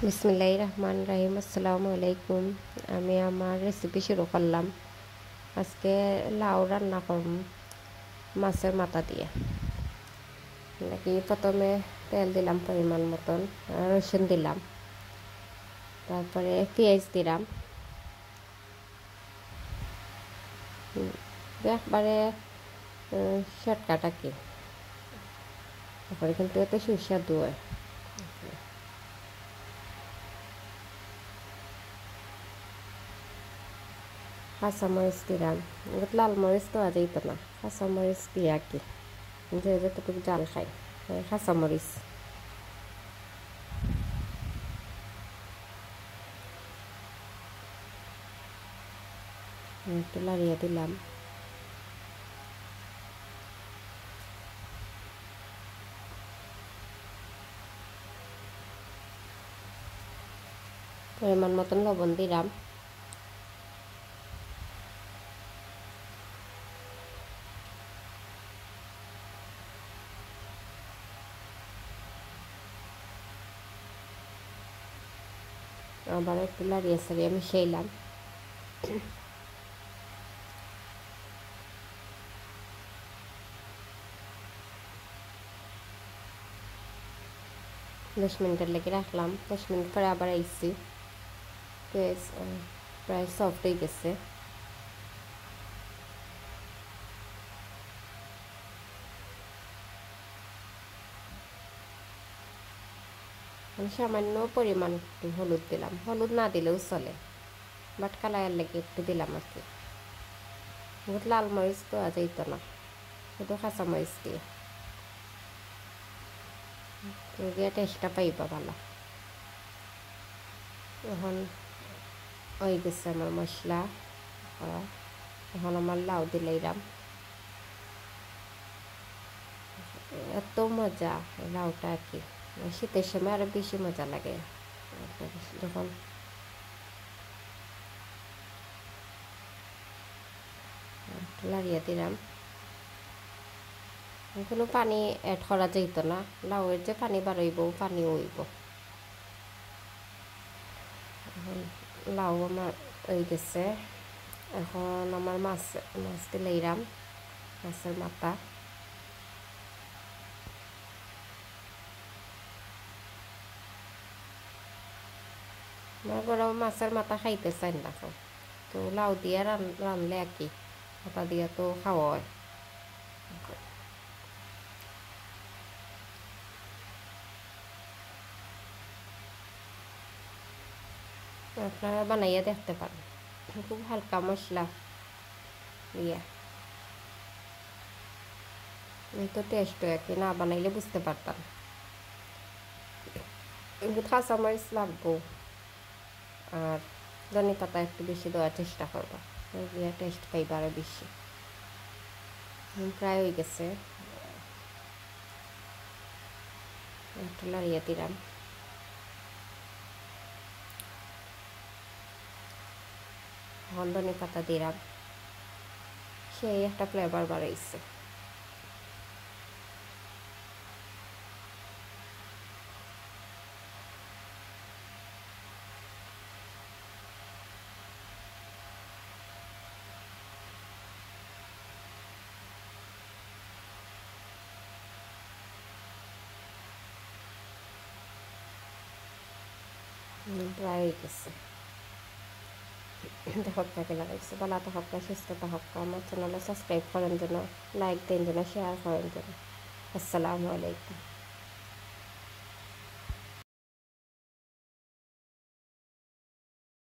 বিসমিল্লাহির রহমানির রহিম। আসসালামু আলাইকুম। আমি আমার রেসিপি শুরু করলাম। আজকে লাউ রান্না করব মাছের মাথা দিয়ে। নাকি প্রথমে তেল দিলাম পরিমাণ মতন, রসুন দিলাম, তারপরে পেঁয়াজ দিলাম। একবারে শর্টকাট আর কি। তারপরে কিন্তু এত সুস্বাদু হয়। কাঁচামরিচ দিলাম, লাল মরিচ দেওয়া যেত না, কাঁচামরিচ দিয়ে আর কি, যে যতটুকু জাল খাই কাঁচামরিচ। একটু লাড়িয়ে দিলাম। পরিমাণ মতন লবণ দিলাম। আবার একটু লাড়িয়ে সারিয়ে মিশাইলাম। দশ মিনিটের লেগে রাখলাম। 10 মিনিট পরে আবার আইসি, পেঁয়াজ প্রায় সফট হয়ে গেছে। সামান্য পরিমাণ একটু হলুদ দিলাম, হলুদ না দিলেও চলে, বাট কালারের লেগে একটু দিলাম আর কি। লাল মরিচ দেওয়া যেত না, শুধু কাঁচা মরিচ দিয়ে টেস্টটা পাইবা ভালো। এখন হয়ে গেছে আমার মশলা। এখন আমার লাউ দিলাম। এত মজা লাউটা আর কি, শীতের সময় আরো বেশি মজা লাগে যখন লাড়িয়ে দিলাম। কোনো পানি অ্যাড করা যেত না, লাউয়ের যে পানি বাড়াইব পানি হইব। এখন লাউ আমার হয়ে গেছে। এখন আমার মাছ দিলাম, মাছের মাথা। আমার বড় মাছের মাথা খাইতে চাই না, তো লাউ দিয়ে রানলে আর কি, মাথা দিয়ে তো খাওয়া হয়। আপনারা বানাইয়া দেখতে পারেন, খুব হালকা মশলা দিয়ে এই তো টেস্ট হয় আর কি, না বানাইলে বুঝতে পারতাম। কাঁচামরিচ লাগবো আর ধনে পাতা একটু বেশি দেওয়ার চেষ্টা করবো, টেস্ট পাইবা আরো বেশি। প্রায় হয়ে গেছে, একটু লাড়িয়ে দিলাম। ধনে পাতা দিলাম, সেই একটা ফ্লেভার বাড়াইছে। প্রায় হয়ে গেছে। দেখো কাকে লাগাইছে, ভালো থাকুক, সুস্থ থাকুক। আমার চ্যানেলে সাবস্ক্রাইব করেন যেন, লাইক দেন যেন, শেয়ার করেন যেন। আসসালামু আলাইকুম।